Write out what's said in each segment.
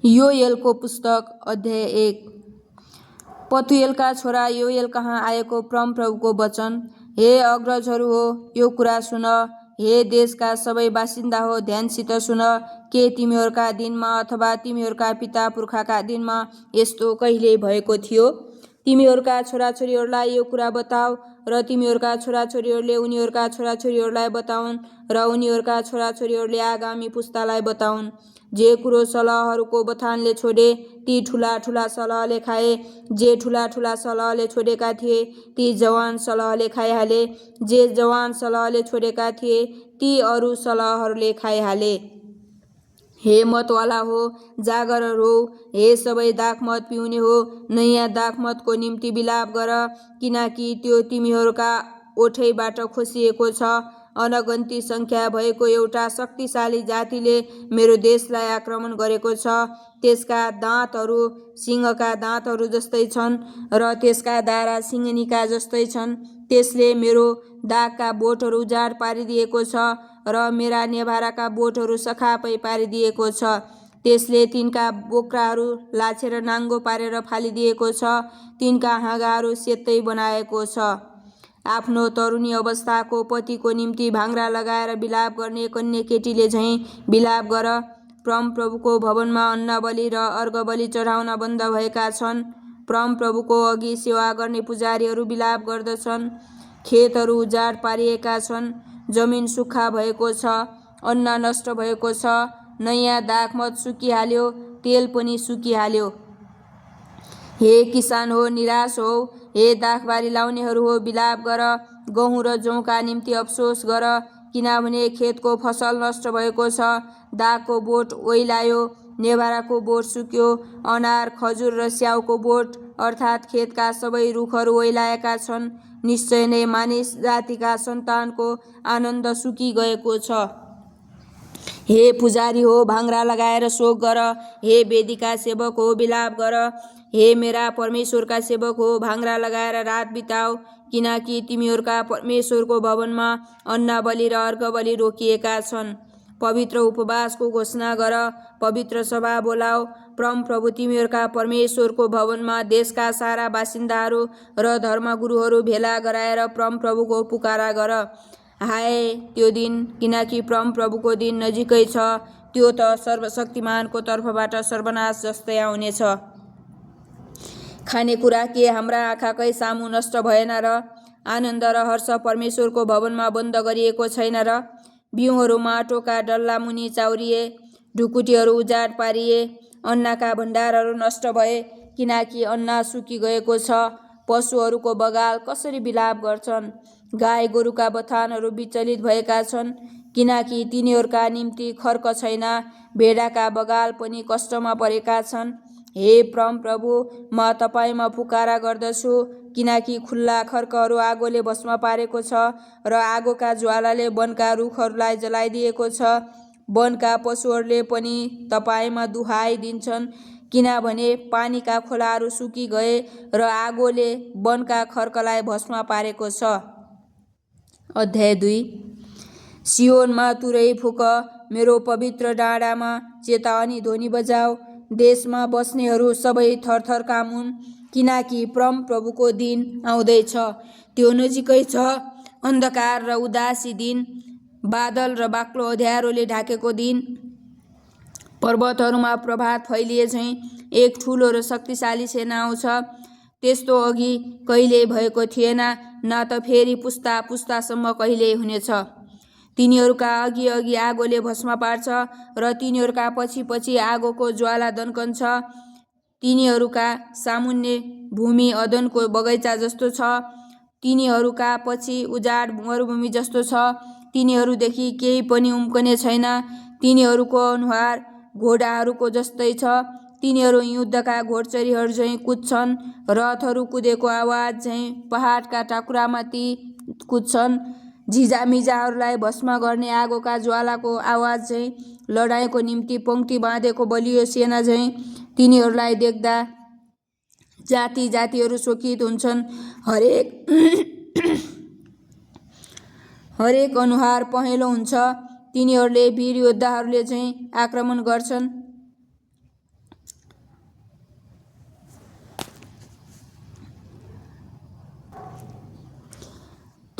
योएलको पुस्तक अध्याय 1। पथुएलका छोरा योएल कहाँ आएको परमप्रभुको वचन। हे अग्रजहरू हो, यो कुरा सुन। हे देशका सबै बासिन्दा हो, ध्यानसित सुन। के तिमीहरूका दिनमा अथवा तिमीहरूका पिता पुर्खाका दिनमा यस्तो कहिले भएको थियो? तिमीहरूका छोराछोरीहरूलाई यो कुरा बताऊ र तिमीहरूका छोराछोरीहरूले उनीहरूका छोराछोरीहरूलाई बताउन् र उनीहरूका छोराछोरीहरूले आगामी पुस्तालाई बताउन्। जे कुरो सलहहरूको बथानले छोडे ती ठुला ठुला सलहले खाए। जे ठुला ठुला सलहले छोडेका थिए ती जवान सलहले खाइहाले। जे जवान सलहले छोडेका थिए ती अरू सलहहरूले खाइहाले। हे मतवाला हो, जागर हो। हे सबै दाखमत पिउने हो, नयाँ दाखमतको निम्ति बिलाप गर, किनकि त्यो तिमीहरूका ओठैबाट खोसिएको छ। अनगन्ती सङ्ख्या भएको एउटा शक्तिशाली जातिले मेरो देशलाई आक्रमण गरेको छ। त्यसका दाँतहरू सिंहका दाँतहरू जस्तै छन् र त्यसका दारा सिंहनीका जस्तै छन्। त्यसले मेरो दागका बोटहरू उजाड पारिदिएको छ र मेरा नेभाराका बोटहरू सखापै पारिदिएको छ। त्यसले तिनका बोक्राहरू लाछेर नाङ्गो पारेर फालिदिएको छ। तिनका हाँगाहरू सेतै बनाएको छ। आफ्नो तरुणी अवस्थाको पतिको निम्ति भाङ्रा लगाएर बिलाप गर्ने कन्या केटीले झैँ बिलाप गर। परमप्रभुको भवनमा अन्नबलि र अर्घबलि चढाउन बन्द भएका छन्। परमप्रभुको अघि सेवा गर्ने पुजारीहरू बिलाप गर्दछन्। खेतहरू उजाड पारिएका छन्, जमिन सुक्खा भएको छ, अन्न नष्ट भएको छ, नयाँ दाखमत सुकिहाल्यो, तेल पनि सुकिहाल्यो। हे किसान हो, निराश हो। हे दाखबारी लाउनेहरू हो, बिलाप गर। गहुँ र जौका निम्ति अफसोस गर, किनभने खेतको फसल नष्ट भएको छ। दागको बोट ओइलायो, नेभाराको बोट सुक्यो। अनार, खजुर र स्याउको बोट अर्थात् खेतका सबै रुखहरू ओइलाएका छन्। निश्चय नै मानिस जातिका सन्तानको आनन्द सुकिगएको छ। हे पुजारी हो, भाङ्रा लगाएर शोक गर। हे वेदीका सेवक हो, बिलाप गर। हे मेरा परमेश्वरका सेवक हो, भाङ्रा लगाएर रात बिताऊ, किनकि तिमीहरूका परमेश्वरको भवनमा अन्नबलि र अर्घबलि रोकिएका छन्। पवित्र उपवासको घोषणा गर, पवित्र सभा बोलाऊ। परमप्रभु तिमीहरूका परमेश्वरको भवनमा देशका सारा बासिन्दाहरू र धर्मगुरुहरू भेला गराएर परमप्रभुको पुकारा गर। हाय त्यो दिन, किनकि परमप्रभुको दिन नजिकै छ। त्यो त सर्वशक्तिमानको तर्फबाट सर्वनाश जस्तै आउनेछ। खानेकुरा के हाम्रा आँखाकै सामु नष्ट भएन र? आनन्द र हर्ष परमेश्वरको भवनमा बन्द गरिएको छैन र? बिउहरू माटोका डल्ला मुनि चाउरिए, ढुकुटीहरू उजाड पारिए, अन्नका भण्डारहरू नष्ट भए, किनकि अन्न सुकिगएको छ। पशुहरूको बगाल कसरी बिलाप गर्छन्? गाई गोरुका बथानहरू विचलित भएका छन्, किनकि तिनीहरूका निम्ति खर्क छैन। भेडाका बगाल पनि कष्टमा परेका छन्। हे परमप्रभु, म तपाईँमा पुकारा गर्दछु, किनकि खुल्ला खर्कहरू आगोले भस्म पारेको छ र आगोका ज्वालाले वनका रुखहरूलाई जलाइदिएको छ। वनका पशुहरूले पनि तपाईँमा दुहाई दिन्छन्, किनभने पानीका खोलाहरू सुकिगए र आगोले वनका खर्कलाई भस्म पारेको छ। अध्याय 2। सियोनमा तुरै फुक, मेरो पवित्र डाँडामा चेतावनी ध्वनि बजाऊ। देशमा बस्नेहरू सबै थरथर कामुन्, किनकि परमप्रभुको दिन आउँदैछ। त्यो नजिकै छ। अन्धकार र उदासी दिन, बादल र बाक्लो अँध्यारोले ढाकेको दिन। पर्वतहरूमा प्रभात फैलिए झैँ एक ठुलो र शक्तिशाली सेना आउँछ। त्यस्तो अघि कहिल्यै भएको थिएन, न त फेरि पुस्ता पुस्तासम्म कहिल्यै हुनेछ। तिनीहरूका अघि अघि आगोले भस्म पार्छ र तिनीहरूका पछि पछि आगोको ज्वाला दन्कन्छ। तिनीहरूका सामुन्ने भूमि अदनको बगैँचा जस्तो छ। तिनीहरूका पछि उजाड मरुभूमि जस्तो छ। तिनीहरूदेखि केही पनि उम्कने छैन। तिनीहरूको अनुहार घोडाहरूको जस्तै छ। तिनीहरू युद्धका घोडचढीहरू झैँ कुद्छन्। रथहरू कुदेको आवाज झैँ पहाडका टाकुरामाथि कुद्छन्। झिजामिजाहरूलाई भस्म गर्ने आगोका ज्वालाको आवाज झैँ लडाईँको निम्ति पङ्क्ति बाँधेको बलियो सेना झैँ। तिनीहरूलाई देख्दा जाति जातिहरू शोकित हुन्छन्। हरेक अनुहार पहेँलो हुन्छ। तिनीहरूले वीर योद्धाहरूले झैँ आक्रमण गर्छन्।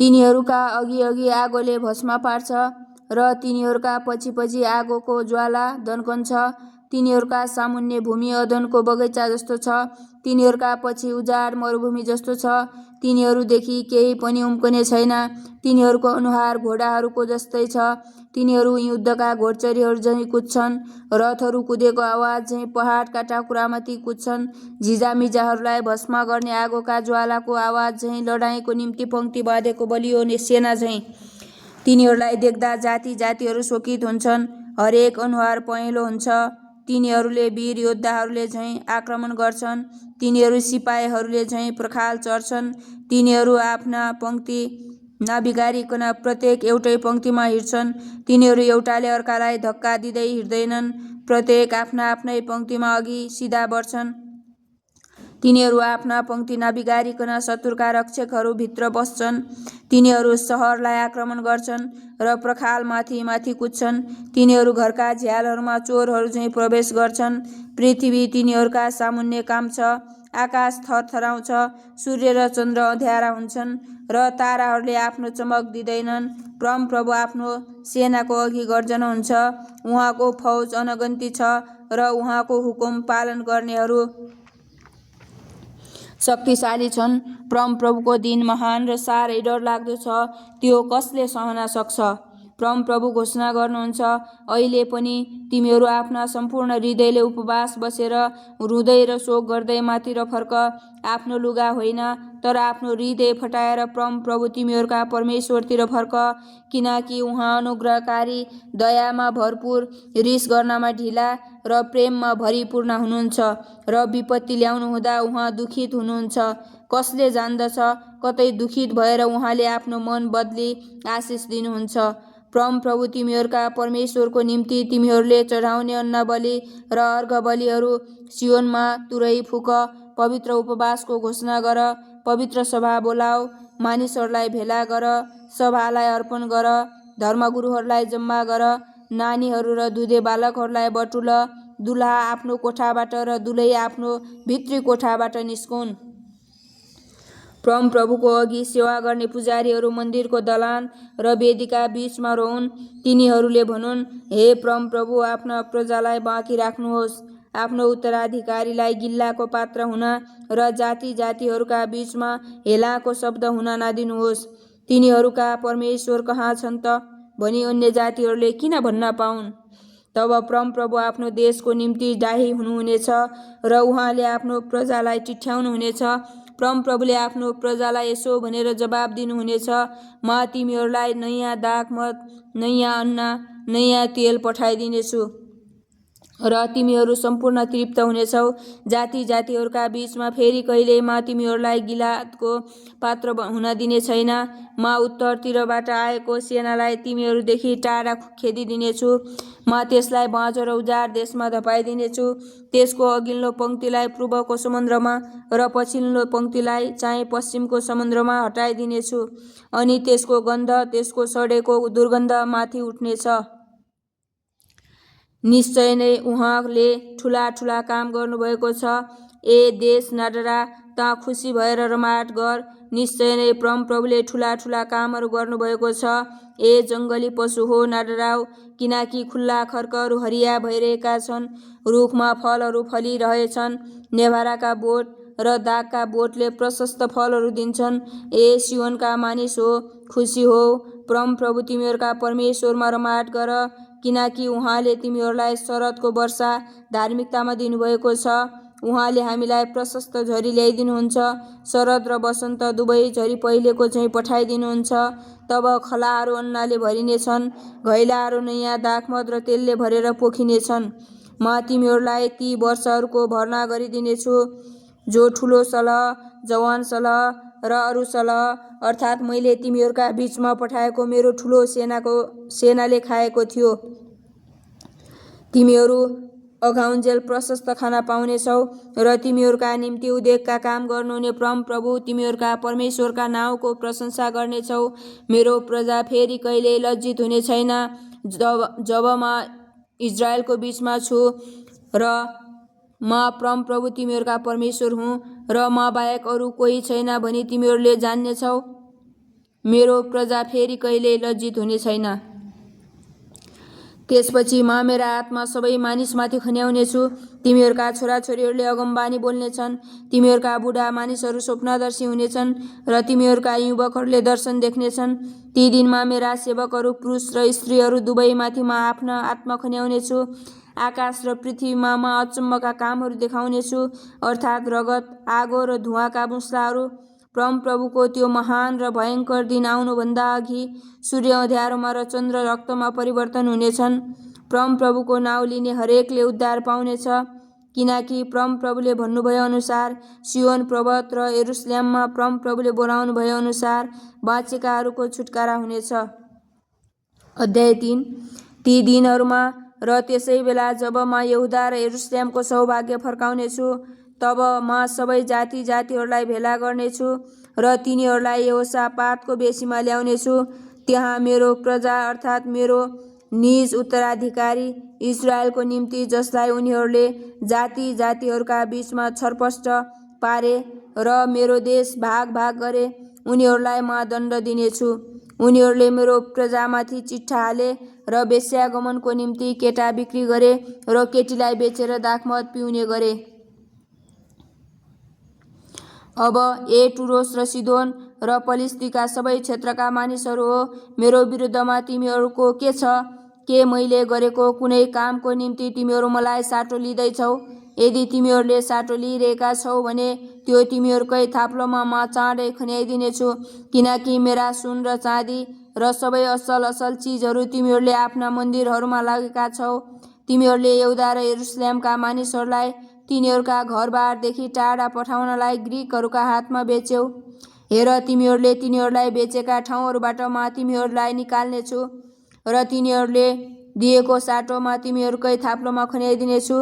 तिनीहरूका अघि अघि आगोले भस्म पार्छ र तिनीहरूका पछि पछि आगोको ज्वाला दन्कन्छ। तिनीहरूका सामुन्ने भूमि अदनको बगैँचा जस्तो छ, तिनीहरूका पछि उजाड मरुभूमि जस्तो छ। तिनीहरूदेखि केही पनि उम्कने छैन, तिनीहरूको अनुहार घोडाहरूको जस्तै छ। तिनीहरू युद्धका घोडचरीहरू झैँ कुद्छन्, रथहरू कुदेको आवाज झैँ पहाडका टाकुरामाथि कुद्छन्। झिजामिजाहरूलाई भस्म गर्ने आगोका ज्वालाको आवाज झैँ लडाईँको निम्ति पङ्क्ति बाँधेको बलियो सेना झैँ। तिनीहरूलाई देख्दा जाति जातिहरू शोकित हुन्छन्, हरेक अनुहार पहेँलो हुन्छ। तिनीहरूले वीर योद्धाहरूले झैँ आक्रमण गर्छन्, तिनीहरू सिपाहीहरूले झैँ पर्खाल चढ्छन्। तिनीहरू आफ्ना पङ्क्ति नबिगारिकन प्रत्येक एउटै पङ्क्तिमा हिँड्छन्। तिनीहरू एउटाले अर्कालाई धक्का दिँदै हिँड्दैनन्, प्रत्येक आफ्ना आफ्नै पङ्क्तिमा अघि सिधा बढ्छन्। तिनीहरू आफ्ना पङ्क्ति नबिगारिकन शत्रुका रक्षकहरू भित्र पस्छन्। तिनीहरू सहरलाई आक्रमण गर्छन् र पर्खाल माथि माथि कुद्छन्। तिनीहरू घरका झ्यालहरूमा चोरहरू झैँ प्रवेश गर्छन्। पृथ्वी तिनीहरूका सामुन्ने काम्छ, आकाश थरथराउँछ, सूर्य र चन्द्र अँध्यारा हुन्छन् र ताराहरूले आफ्नो चमक दिँदैनन्। परमप्रभु आफ्नो सेनाको अघि गर्जनुहुन्छ, उहाँको फौज अनगन्ती छ र उहाँको हुकुम पालन गर्नेहरू शक्तिशाली छन्। परमप्रभुको दिन महान र साह्रै डरलाग्दो छ, त्यो कसले सहन सक्छ? परमप्रभु घोषणा गर्नुहुन्छ, अहिले पनि तिमीहरू आफ्ना सम्पूर्ण हृदयले उपवास बसेर रुँदै र शोक गर्दै मातिर फर्क। आफ्नो लुगा होइन, तर आफ्नो हृदय फटाएर परमप्रभु तिमीहरूका परमेश्वरतिर फर्क, किनकि उहाँ अनुग्रहकारी, दयामा भरपुर, रिस गर्नमा ढिला र प्रेममा भरिपूर्ण हुनुहुन्छ र विपत्ति ल्याउनु हुँदा उहाँ दुखित हुनुहुन्छ। कसले जान्दछ? कतै दुखित भएर उहाँले आफ्नो मन बदली आशिष दिनुहुन्छ। परमप्रभु तिमीहरूका परमेश्वरको निम्ति तिमीहरूले चढाउने अन्नबलि र अर्घ बलिहरू सियोनमा तुरै फुक। पवित्र उपवासको घोषणा गर, पवित्र सभा बोलाऊ, मानिसहरूलाई भेला गर, सभालाई अर्पण गर, धर्मगुरुहरूलाई जम्मा गर, नानीहरू र दुधे बालकहरूलाई बटुल। दुलहा आफ्नो कोठाबाट र दुलही आफ्नो भित्री कोठाबाट निस्कुन्। परमप्रभुको अघि सेवा गर्ने पुजारीहरू मन्दिरको दलान र वेदीका बीचमा रहून्। तिनीहरूले भनुन्, हे परमप्रभु, आफ्ना प्रजालाई बाँकी राख्नुहोस्, आफ्नो उत्तराधिकारीलाई गिल्लाको पात्र हुन र जाति जातिहरूका बीचमा हेलाको शब्द हुन नदिनुहोस्। तिनीहरूका परमेश्वर कहाँ छन् त भनी अन्य जातिहरूले किन भन्न पाउन्? तब परमप्रभु आफ्नो देशको निम्ति डाही हुनुहुनेछ र उहाँले आफ्नो प्रजालाई टिठ्याउनुहुनेछ। परमप्रभुले आफ्नो प्रजालाई यसो भनेर जवाब दिनुहुनेछ, म तिमीहरूलाई नयाँ दाखमद, नयाँ अन्न, नयाँ तेल पठाइदिनेछु र तिमीहरू सम्पूर्ण तृप्त हुनेछौ। जाति जातिहरूका बीचमा फेरि कहिल्यै म तिमीहरूलाई गिलादको पात्र हुन दिने छैन। म उत्तरतिरबाट आएको सेनालाई तिमीहरूदेखि टाढा खेदिदिनेछु। म त्यसलाई बाँझो र उजाड देशमा धपाइदिनेछु। त्यसको अघिल्लो पङ्क्तिलाई पूर्वको समुद्रमा र पछिल्लो पङ्क्तिलाई चाहिँ पश्चिमको समुद्रमा हटाइदिनेछु, अनि त्यसको गन्ध, त्यसको सडेको दुर्गन्ध माथि उठ्नेछ। निश्चय नै उहाँले ठुला ठुला काम गर्नुभएको छ। ए देश नडरा, त खुसी भएर रमाट गर। निश्चय नै परमप्रभुले ठुला ठुला कामहरू गर्नुभएको छ। ए जङ्गली पशु हो, नडराऊ, किनकि खुल्ला खर्कहरू हरिया भइरहेका छन्, रुखमा फलहरू फलिरहेछन्। नेभाराका बोट र दागका बोटले प्रशस्त फलहरू दिन्छन्। ए सियोनका मानिस हो, खुसी हो, परमप्रभु तिमीहरूका परमेश्वरमा रमाट गर, किनकि उहाँले तिमीहरूलाई शरदको वर्षा धार्मिकतामा दिनुभएको छ। उहाँले हामीलाई प्रशस्त झरी ल्याइदिनुहुन्छ, शरद र वसन्त दुवै झरी पहिलेको झैँ पठाइदिनुहुन्छ। तब खलाहरू अन्नले भरिनेछन्, घैलाहरू नयाँ दाखमद र तेलले भरेर पोखिनेछन्। म तिमीहरूलाई ती वर्षहरूको भर्ना गरिदिनेछु जो ठुलो सलह, जवान सलह र अरू सलह, अर्थात् मैले तिमीहरूका बीचमा पठाएको मेरो ठुलो सेनाले खाएको थियो। तिमीहरू अघाउन्जेल प्रशस्त खाना पाउनेछौ र तिमीहरूका निम्ति उद्योगका काम गर्नुहुने परमप्रभु तिमीहरूका परमेश्वरका नाउँको प्रशंसा गर्नेछौ। मेरो प्रजा फेरि कहिल्यै लज्जित हुने छैन। जब म इजरायलको बीचमा छु र म परमप्रभु तिमीहरूका परमेश्वर हुँ र म बाहेक अरू कोही छैन भनी तिमीहरूले जान्नेछौ। मेरो प्रजा फेरि कहिल्यै लज्जित हुने छैन। त्यसपछि म मेरा आत्मा सबै मानिसमाथि खन्याउनेछु। तिमीहरूका छोराछोरीहरूले अगमबानी बोल्नेछन्, तिमीहरूका बुढा मानिसहरू स्वप्नदर्शी हुनेछन् र तिमीहरूका युवकहरूले दर्शन देख्नेछन्। ती दिनमा मेरा सेवकहरू पुरुष र स्त्रीहरू दुवैमाथि म आफ्नो आत्मा खन्याउनेछु। आकाश र पृथ्वीमा म अचम्मका कामहरू देखाउनेछु, अर्थात् रगत, आगो र धुवाँका मुस्लाहरू। परमप्रभुको त्यो महान र भयङ्कर दिन आउनुभन्दा अघि सूर्य अँध्यारोमा र चन्द्र रक्तमा परिवर्तन हुनेछन्। परमप्रभुको नाउँ लिने हरेकले उद्धार पाउनेछ, किनकि परमप्रभुले भन्नुभयो अनुसार सियोन पर्वत र यरुसलेममा परमप्रभुले बोलाउनु भयो अनुसार बाँचेकाहरूको छुटकारा हुनेछ। अध्याय 3। ती दिनहरूमा र त्यसै बेला जब म यहुदा र यरुसलेमको सौभाग्य फर्काउनेछु, तब म सबै जाति जातिहरूलाई भेला गर्नेछु र तिनीहरूलाई यहोसापातको बेसीमा ल्याउनेछु। त्यहाँ मेरो प्रजा अर्थात् मेरो निज उत्तराधिकारी इजरायलको निम्ति, जसलाई उनीहरूले जाति जातिहरूका बीचमा छरपष्ट पारे र मेरो देश भाग भाग गरे, उनीहरूलाई म दण्ड दिनेछु। उनीहरूले मेरो प्रजामाथि चिट्ठा हाले र वेश्यागमनको निम्ति केटा बिक्री गरे र केटीलाई बेचेर दाखमत पिउने गरे। अब ए टुरोस र सिदोन र पलिस्तीका सबै क्षेत्रका मानिसहरू हो, मेरो विरुद्धमा तिमीहरूको के छ? के मैले गरेको कुनै कामको निम्ति तिमीहरू मलाई साटो लिँदैछौ? यदि तिमीहरूले साटो लिइरहेका छौ भने त्यो तिमीहरूकै थाप्लोमा म चाँडै खन्याइदिनेछु, किनकि मेरा सुन र चाँदी र सबै असल असल चिजहरू तिमीहरूले आफ्ना मन्दिरहरूमा लगेका छौ। तिमीहरूले यहुदा र यरुसलेमका मानिसहरूलाई तिनीहरूका घरबारदेखि टाढा पठाउनलाई ग्रीकहरूका हातमा बेच्यौ। हेर, तिमीहरूले तिनीहरूलाई बेचेका ठाउँहरूबाट म तिमीहरूलाई निकाल्नेछु र तिनीहरूले दिएको साटो म तिमीहरूकै थाप्लोमा खन्याइदिनेछु।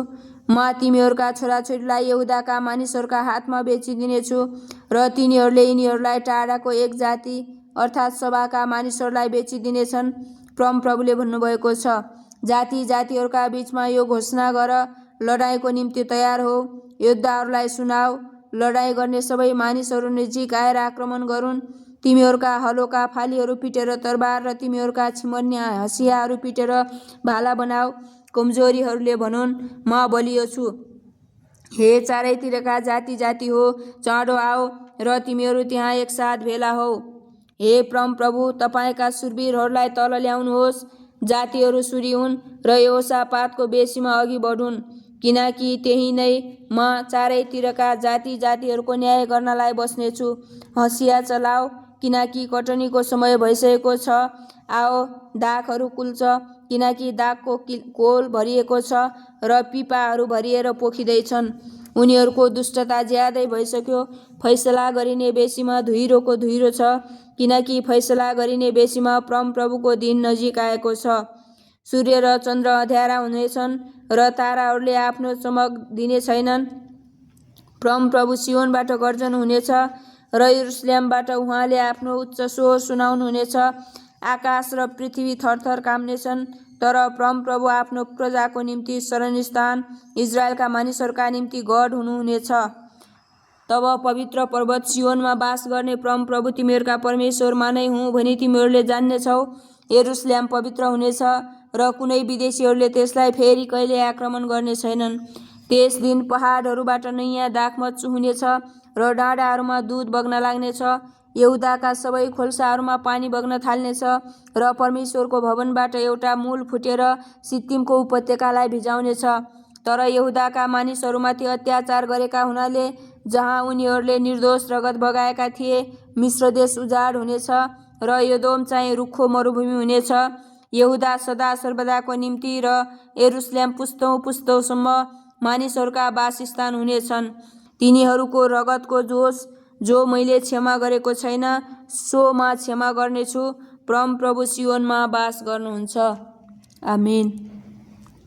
म तिमीहरूका छोराछोरीलाई यहुदाका मानिसहरूका हातमा बेचिदिनेछु र तिनीहरूले यिनीहरूलाई टाढाको एक जाति अर्थात् सभाका मानिसहरूलाई बेचिदिनेछन्। परमप्रभुले भन्नुभएको छ, जाति जातिहरूका बीचमा यो घोषणा गर, लडाईँको निम्ति तयार हो, योद्धाहरूलाई सुनाऊ, लडाईँ गर्ने सबै मानिसहरू नजिक आएर आक्रमण गरून्। तिमीहरूका हलोका फालीहरू पिटेर तरबार र तिमीहरूका छिमन्या हँसियाहरू पिटेर भाला बनाऊ। कमजोरीहरूले भनुन्, म बलियो छु। हे चारैतिरका जाति जाति हो, चाँडो आओ र तिमीहरू त्यहाँ एकसाथ भेला हौ। हे परमप्रभु, तपाईँका शूरवीरहरूलाई तल ल्याउनुहोस्। जातिहरू सुरी हुन् र यहोसापातको बेसीमा अघि बढुन्, किनकि त्यही नै म चारैतिरका जाति जातिहरूको न्याय गर्नलाई बस्नेछु। हँसिया चलाऊ, किनकि कटनीको समय भइसकेको छ। आओ, दाखहरू कुल्छ, किनकि दाखको कोल भरिएको छ र पिपाहरू भरिएर पोखिँदैछन्। उनीहरूको दुष्टता ज्यादै भइसक्यो। फैसला गरिने बेसीमा धुइरोको धुइरो छ, किनकि फैसला गरिने बेसीमा परमप्रभुको दिन नजिक आएको छ। सूर्य र चन्द्र अँध्यारा हुनेछन् र ताराहरूले आफ्नो चमक दिने छैनन्। परमप्रभु सियोनबाट गर्जन हुनेछ र यरुसलेमबाट उहाँले आफ्नो उच्च स्वर सुनाउनुहुनेछ। आकाश र पृथ्वी थरथर काम्नेछन्, तर परमप्रभु आफ्नो प्रजाको निम्ति शरणस्थान, इजरायलका मानिसहरूका निम्ति गढ हुनुहुनेछ। तब पवित्र पर्वत सियोनमा बास गर्ने परमप्रभु तिमीहरूका परमेश्वरमा नै हुँ भनी तिमीहरूले जान्नेछौ। यरुसलेम पवित्र हुनेछ र कुनै विदेशीहरूले त्यसलाई फेरि कहिल्यै आक्रमण गर्ने छैनन्। त्यस दिन पहाडहरूबाट नयाँ दाखमत चुहुनेछ र डाँडाहरूमा दुध बग्न लाग्नेछ। यहुदाका सबै खोल्साहरूमा पानी बग्न थाल्नेछ र परमेश्वरको भवनबाट एउटा मूल फुटेर सित्तिमको उपत्यकालाई भिजाउनेछ। तर यहुदाका मानिसहरूमाथि अत्याचार गरेका हुनाले, जहाँ उनीहरूले निर्दोष रगत बगाएका थिए, मिश्र देश उजाड हुनेछ र एदोम चाहिँ रुखो मरुभूमि हुनेछ। यहुदा सदा सर्वदाको निम्ति र यरुसलेम पुस्तौँ पुस्तौँसम्म मानिसहरूका वासस्थान हुनेछन्। तिनीहरूको रगतको दोष जो मैले क्षमा गरेको छैन, सो म क्षमा गर्नेछु। परमप्रभु सियोनमा बास गर्नुहुन्छ। आमेन।